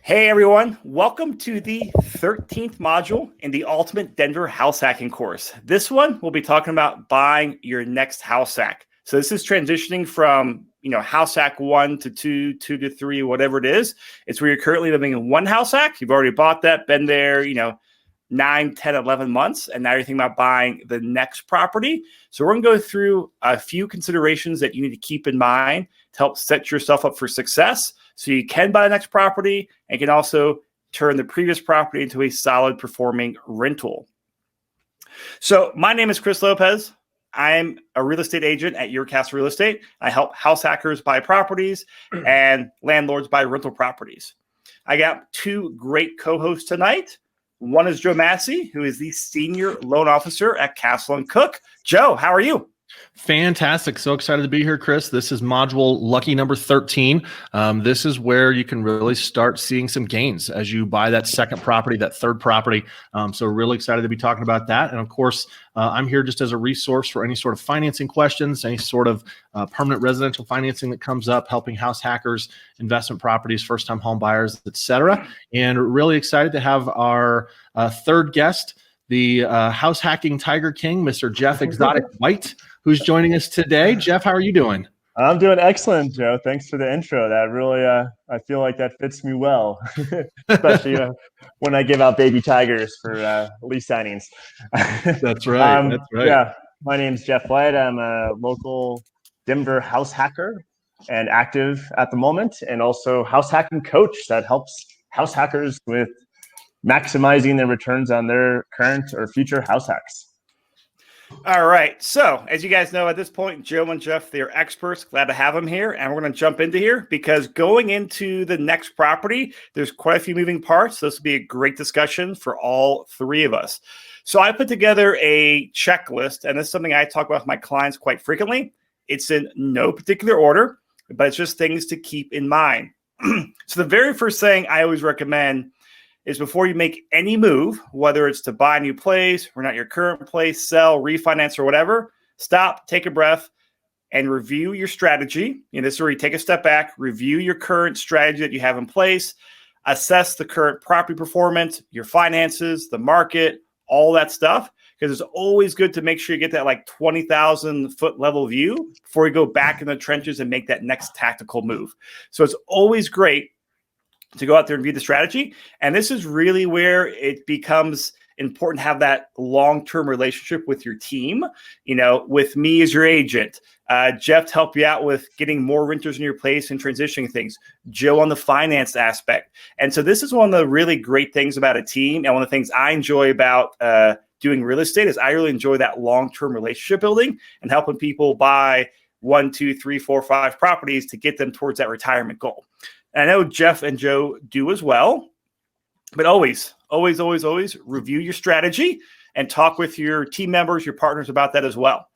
Hey everyone, welcome to the 13th module in the Ultimate Denver House Hacking course. This one, we'll be talking about buying your next house hack. So this is transitioning from, house hack 1 to 2, 2 to 3, whatever it is. It's where you're currently living in one house hack. You've already bought that, been there, 9, 10, 11 months, and now you're thinking about buying the next property. So we're going to go through a few considerations that you need to keep in mind to help set yourself up for success so you can buy the next property and can also turn the previous property into a solid performing rental. So my name is Chris Lopez. I'm a real estate agent at Your Castle Real Estate. I help house hackers buy properties and landlords buy rental properties. I got two great co-hosts tonight. One is Joe Massey, who is the Senior Loan Officer at Castle & Cook. Joe, how are you? Fantastic. So excited to be here, Chris. This is module lucky number 13. This is where you can really start seeing some gains as you buy that second property, that third property. So really excited to be talking about that. And of course, I'm here just as a resource for any sort of financing questions, any sort of permanent residential financing that comes up, helping house hackers, investment properties, first-time home buyers, etc. And really excited to have our third guest, the house hacking Tiger King, Mr. Jeff Exotic White, who's joining us today. Jeff, how are you doing? I'm doing excellent, Joe. Thanks for the intro. That really, I feel like that fits me well, especially when I give out baby tigers for lease signings. That's right. That's right. Yeah, my name's Jeff White. I'm a local Denver house hacker and active at the moment, and also house hacking coach that helps house hackers with maximizing their returns on their current or future house hacks. All right. So as you guys know, at this point, Joe and Jeff, they're experts. Glad to have them here. And we're going to jump into here because going into the next property, there's quite a few moving parts. So this will be a great discussion for all three of us. So I put together a checklist, and this is something I talk about with my clients quite frequently. It's in no particular order, but it's just things to keep in mind. So the very first thing I always recommend is before you make any move, whether it's to buy a new place, or not your current place, sell, refinance, or whatever, stop, take a breath, and review your strategy. This is where you take a step back, review your current strategy that you have in place, assess the current property performance, your finances, the market, all that stuff, because it's always good to make sure you get that 20,000 foot level view before you go back in the trenches and make that next tactical move. So it's always great to go out there and view the strategy. And this is really where it becomes important to have that long-term relationship with your team, with me as your agent, Jeff to help you out with getting more renters in your place and transitioning things, Joe on the finance aspect. And so this is one of the really great things about a team. And one of the things I enjoy about doing real estate is I really enjoy that long-term relationship building and helping people buy 1, 2, 3, 4, 5 properties to get them towards that retirement goal. And I know Jeff and Joe do as well, but always review your strategy and talk with your team members, your partners about that as well.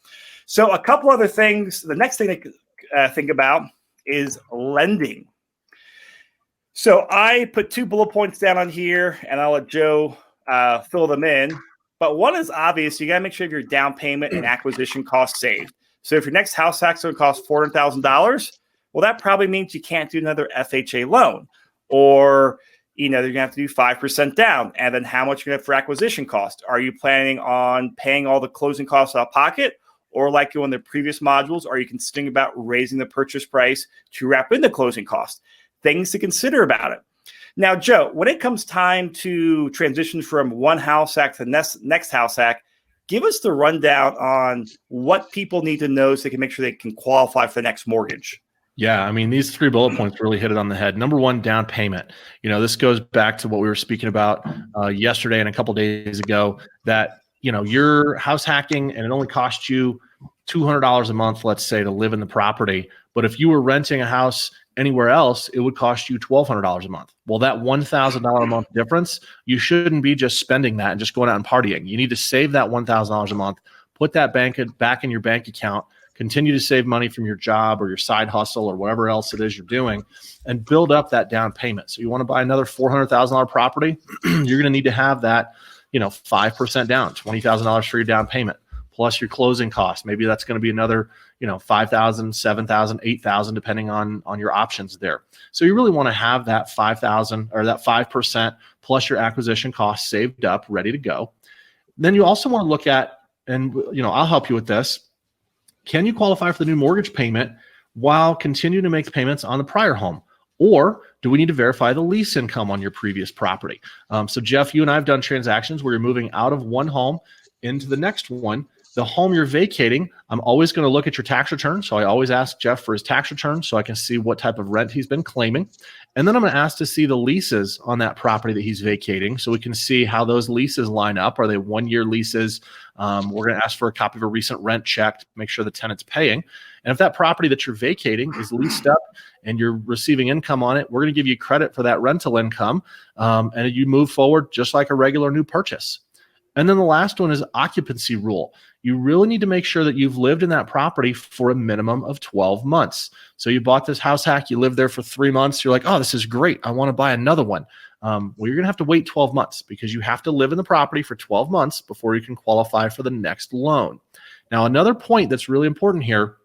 So a couple other things. The next thing to think about is lending. So I put 2 bullet points down on here, and I'll let Joe fill them in. But one is obvious. You got to make sure you have your down payment and acquisition costs saved. So if your next house hack's going to cost $400,000, well, that probably means you can't do another FHA loan, or, you're going to have to do 5% down. And then how much you're going to have for acquisition cost? Are you planning on paying all the closing costs out of pocket? Or like in the previous modules, are you considering about raising the purchase price to wrap in the closing cost? Things to consider about it. Now, Joe, when it comes time to transition from one house hack to the next house hack, give us the rundown on what people need to know so they can make sure they can qualify for the next mortgage. Yeah, I mean, these 3 bullet points really hit it on the head. Number 1, down payment. This goes back to what we were speaking about yesterday and a couple days ago, that, you're house hacking and it only costs you $200 a month, let's say, to live in the property. But if you were renting a house anywhere else, it would cost you $1,200 a month. Well, that $1,000 a month difference, you shouldn't be just spending that and just going out and partying. You need to save that $1,000 a month, put that back in your bank account, continue to save money from your job or your side hustle or whatever else it is you're doing, and build up that down payment. So you want to buy another $400,000 property, you're going to need to have that, 5% down, $20,000 for your down payment. plus your closing costs. Maybe that's going to be another, $5,000, $7,000, $8,000, depending on your options there. So you really want to have that $5,000 or that 5% plus your acquisition costs saved up, ready to go. Then you also want to look at, and I'll help you with this. Can you qualify for the new mortgage payment while continuing to make the payments on the prior home? Or do we need to verify the lease income on your previous property? So Jeff, you and I have done transactions where you're moving out of one home into the next one. The home you're vacating, I'm always going to look at your tax return. So I always ask Jeff for his tax return so I can see what type of rent he's been claiming. And then I'm going to ask to see the leases on that property that he's vacating so we can see how those leases line up. Are they 1-year leases? We're going to ask for a copy of a recent rent check to make sure the tenant's paying. And if that property that you're vacating is leased up and you're receiving income on it, we're going to give you credit for that rental income. And you move forward just like a regular new purchase. And then the last one is occupancy rule. You really need to make sure that you've lived in that property for a minimum of 12 months. So you bought this HouseHack, you lived there for 3 months. You're like, oh, this is great. I want to buy another one. Well, you're going to have to wait 12 months because you have to live in the property for 12 months before you can qualify for the next loan. Now, another point that's really important here,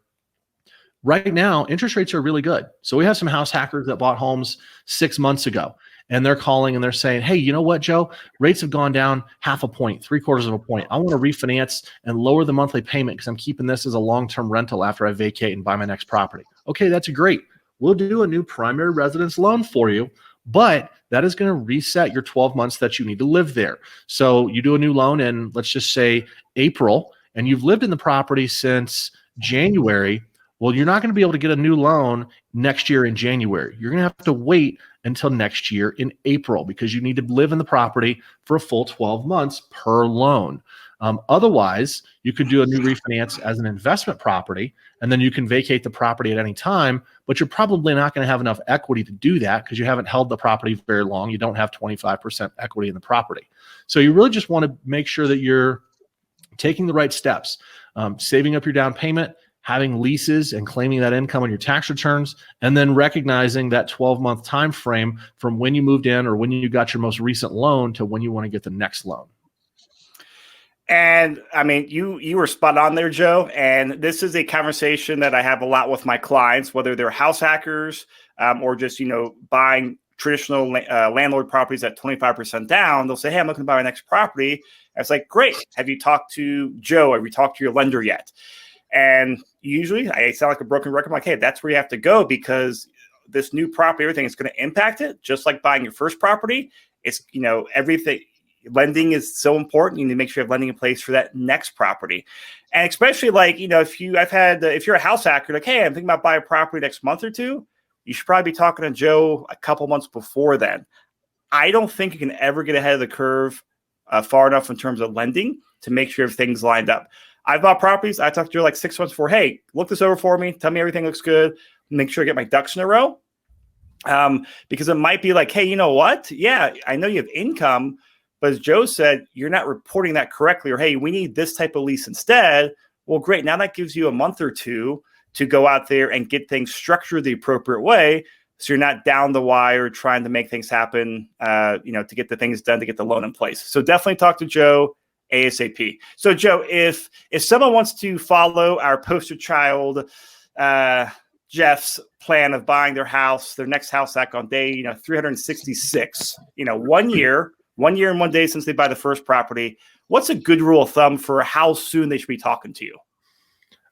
right now, interest rates are really good. So we have some house hackers that bought homes 6 months ago. And they're calling and they're saying, hey, you know what, Joe? Rates have gone down 0.5 point, 0.75 point. I want to refinance and lower the monthly payment because I'm keeping this as a long-term rental after I vacate and buy my next property. Okay, that's great. We'll do a new primary residence loan for you, but that is going to reset your 12 months that you need to live there. So you do a new loan in, let's just say, April, and you've lived in the property since January. Well, you're not going to be able to get a new loan next year in January. You're going to have to wait until next year in April because you need to live in the property for a full 12 months per loan. Otherwise, you could do a new refinance as an investment property, and then you can vacate the property at any time, but you're probably not going to have enough equity to do that because you haven't held the property very long. You don't have 25% equity in the property. So you really just want to make sure that you're taking the right steps, saving up your down payment, having leases and claiming that income on your tax returns, and then recognizing that 12-month time frame from when you moved in or when you got your most recent loan to when you want to get the next loan. And I mean, you were spot on there, Joe. And this is a conversation that I have a lot with my clients, whether they're house hackers or just, buying traditional landlord properties at 25% down. They'll say, hey, I'm looking to buy my next property. And it's like, great. Have you talked to Joe? Have you talked to your lender yet? And usually I sound like a broken record. I'm like, hey, that's where you have to go because this new property, everything is going to impact it. Just like buying your first property. It's, everything. Lending is so important. You need to make sure you have lending in place for that next property. And especially if you're a house hacker, like, hey, I'm thinking about buying a property next month or two, you should probably be talking to Joe a couple months before then. I don't think you can ever get ahead of the curve far enough in terms of lending to make sure everything's lined up. I've bought properties. I talked to Joe like 6 months before. Hey, look this over for me. Tell me everything looks good. Make sure I get my ducks in a row. Because it might be like, hey, you know what? Yeah, I know you have income, but as Joe said, you're not reporting that correctly. Or, hey, we need this type of lease instead. Well, great. Now that gives you a month or two to go out there and get things structured the appropriate way. So you're not down the wire trying to make things happen, to get the things done, to get the loan in place. So definitely talk to Joe ASAP. So Joe, if someone wants to follow our poster child, Jeff's plan of buying their next house hack on day, 366, 1 year and 1 day since they buy the first property, what's a good rule of thumb for how soon they should be talking to you?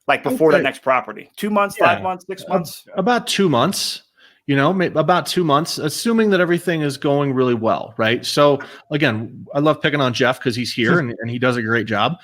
Like before that next property, 2 months, 5 months, 6 months? About 2 months. About 2 months, assuming that everything is going really well, right? So again, I love picking on Jeff because he's here and he does a great job.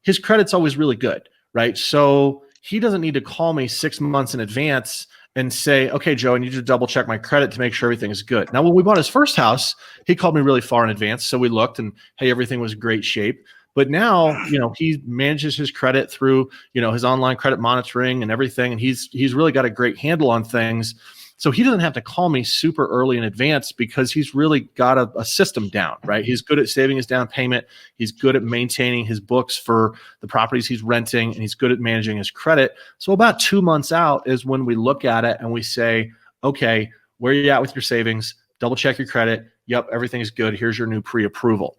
His credit's always really good, right? So he doesn't need to call me 6 months in advance and say, okay, Joe, I need you to double check my credit to make sure everything is good. Now, when we bought his first house, he called me really far in advance. So we looked and, hey, everything was great shape. But now, he manages his credit through, his online credit monitoring and everything. And he's really got a great handle on things. So he doesn't have to call me super early in advance because he's really got a system down, right? He's good at saving his down payment. He's good at maintaining his books for the properties he's renting, and he's good at managing his credit. So about 2 months out is when we look at it and we say, okay, where are you at with your savings? Double check your credit. Yep, everything's good. Here's your new pre-approval.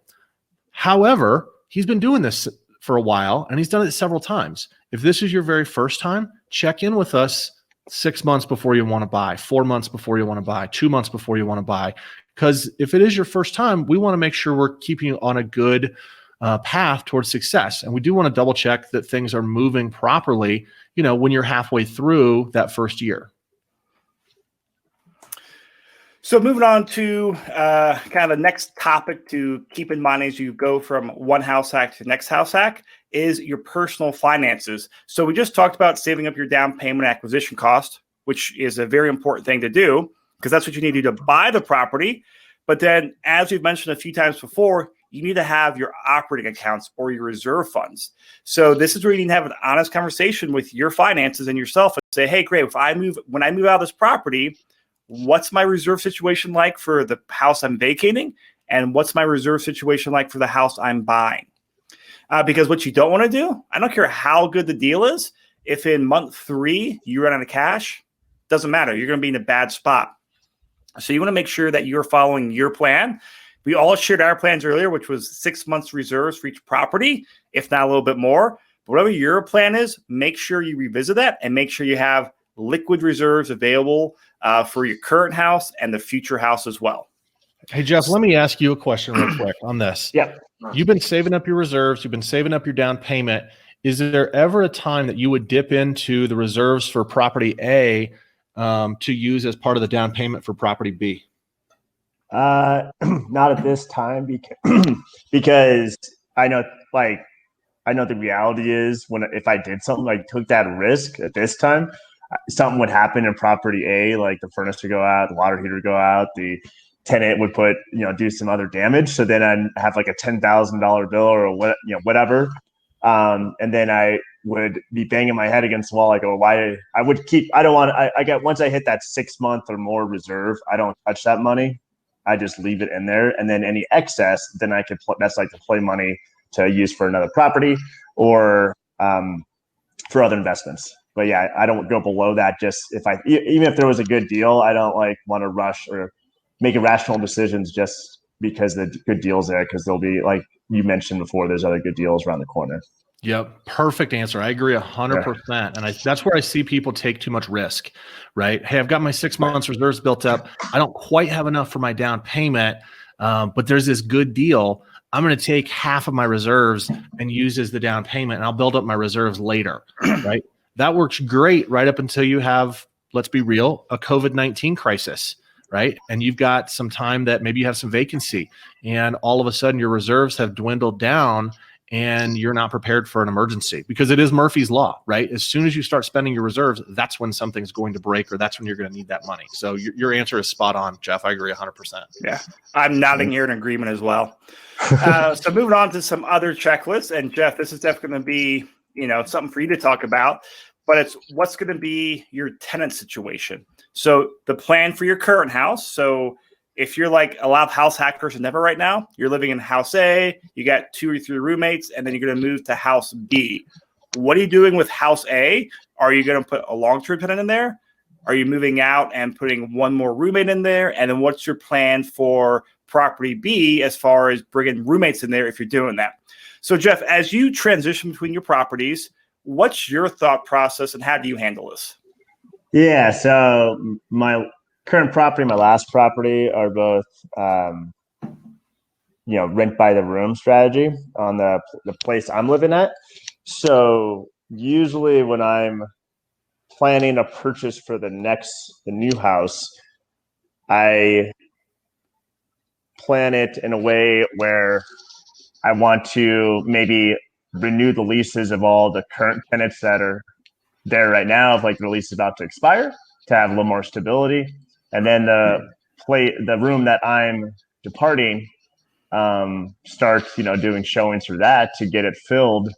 However, he's been doing this for a while, and he's done it several times. If this is your very first time, check in with us 6 months before you want to buy, 4 months before you want to buy, 2 months before you want to buy. Because if it is your first time, we want to make sure we're keeping you on a good path towards success. And we do want to double check that things are moving properly, when you're halfway through that first year. So moving on to kind of the next topic to keep in mind as you go from one house hack to the next house hack is your personal finances. So we just talked about saving up your down payment acquisition cost, which is a very important thing to do because that's what you need to do to buy the property. But then, as we've mentioned a few times before, you need to have your operating accounts or your reserve funds. So this is where you need to have an honest conversation with your finances and yourself and say, hey, great, when I move out of this property, what's my reserve situation like for the house I'm vacating? And what's my reserve situation like for the house I'm buying? Because what you don't want to do, I don't care how good the deal is, if in month 3 you run out of cash, doesn't matter. You're going to be in a bad spot. So you want to make sure that you're following your plan. We all shared our plans earlier, which was 6 months reserves for each property, if not a little bit more. But whatever your plan is, make sure you revisit that and make sure you have liquid reserves available for your current house and the future house as well. Hey, Jeff, let me ask you a question real quick on this. Yep. You've been saving up your reserves. You've been saving up your down payment. Is there ever a time that you would dip into the reserves for property A to use as part of the down payment for property B? Not at this time because I know the reality is if I did something like took that risk at this time, something would happen in property A, like the furnace would go out, the water heater would go out, the tenant would do some other damage. So then I'd have like a $10,000 bill or whatever. And then I would be banging my head against the wall. I go, once I hit that 6 month or more reserve, I don't touch that money. I just leave it in there. And then any excess, then I could, that's like the play money to use for another property or for other investments. But yeah, I don't go below that. Just even if there was a good deal, I don't want to rush or make irrational decisions just because the good deal's there. Because there'll be, like you mentioned before, there's other good deals around the corner. Yep. Perfect answer. I agree 100%. Yeah. And that's where I see people take too much risk, right? Hey, I've got my 6 months reserves built up. I don't quite have enough for my down payment, but there's this good deal. I'm going to take half of my reserves and use as the down payment, and I'll build up my reserves later, right? That works great right up until you have, let's be real, a COVID-19 crisis, right? And you've got some time that maybe you have some vacancy, and all of a sudden your reserves have dwindled down and you're not prepared for an emergency, because it is Murphy's Law, right? As soon as you start spending your reserves, that's when something's going to break, or that's when you're going to need that money. So your answer is spot on, Jeff. I agree 100%. Yeah, I'm nodding here in agreement as well. So moving on to some other checklists, and Jeff, this is definitely going to be, something for you to talk about, but it's what's going to be your tenant situation. So the plan for your current house. So if you're like a lot of house hackers in Denver right now, you're living in house A, you got 2 or 3 roommates, and then you're going to move to house B. What are you doing with house A? Are you going to put a long-term tenant in there? Are you moving out and putting one more roommate in there? And then what's your plan for property B as far as bringing roommates in there if you're doing that? So Jeff, as you transition between your properties, what's your thought process and how do you handle this? Yeah, so my current property, my last property are both, rent by the room strategy on the place I'm living at. So usually when I'm planning a purchase for the new house, I plan it in a way where I want to maybe renew the leases of all the current tenants that are there right now, if like the lease is about to expire, to have a little more stability. And then the room that I'm departing, start doing showings for that to get it filled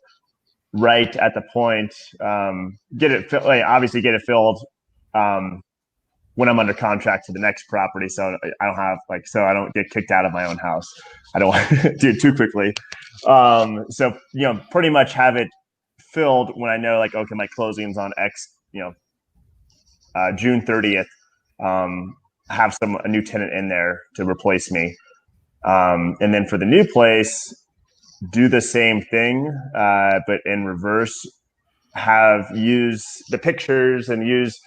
right at the point. Obviously get it filled when I'm under contract to the next property, so I don't get kicked out of my own house. I don't want to do it too quickly. So pretty much have it filled when I know, like, okay, my closing's on June 30th. Have a new tenant in there to replace me. And then for the new place, do the same thing, but in reverse, use the pictures and use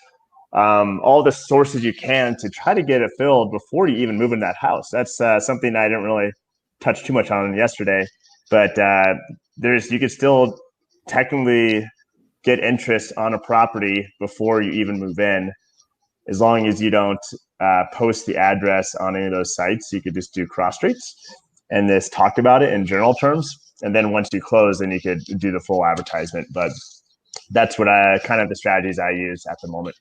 all the sources you can to try to get it filled before you even move in that house. That's something I didn't really touch too much on yesterday, but you could still technically get interest on a property before you even move in, as long as you don't post the address on any of those sites. You could just do cross streets and just talk about it in general terms. And then once you close, then you could do the full advertisement. But that's what kind of the strategies I use at the moment.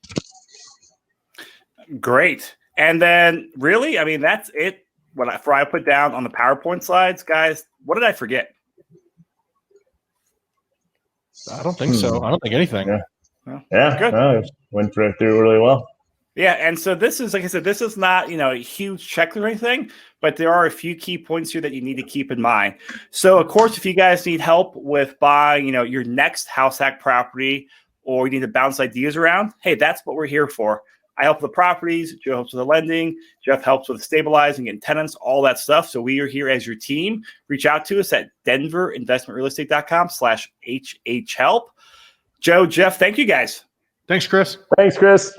Great. And then really, I mean, that's it. What I put down on the PowerPoint slides, guys, what did I forget? I don't think so. I don't think anything. Yeah. Good. Went through really well. Yeah, and so this is, like I said, this is not, a huge checklist or anything, but there are a few key points here that you need to keep in mind. So, of course, if you guys need help with buying, your next house hack property, or you need to bounce ideas around, hey, that's what we're here for. I help with the properties, Joe helps with the lending, Jeff helps with stabilizing and tenants, all that stuff. So we are here as your team. Reach out to us at denverinvestmentrealestate.com/HHhelp. Joe, Jeff, thank you guys. Thanks, Chris. Thanks, Chris.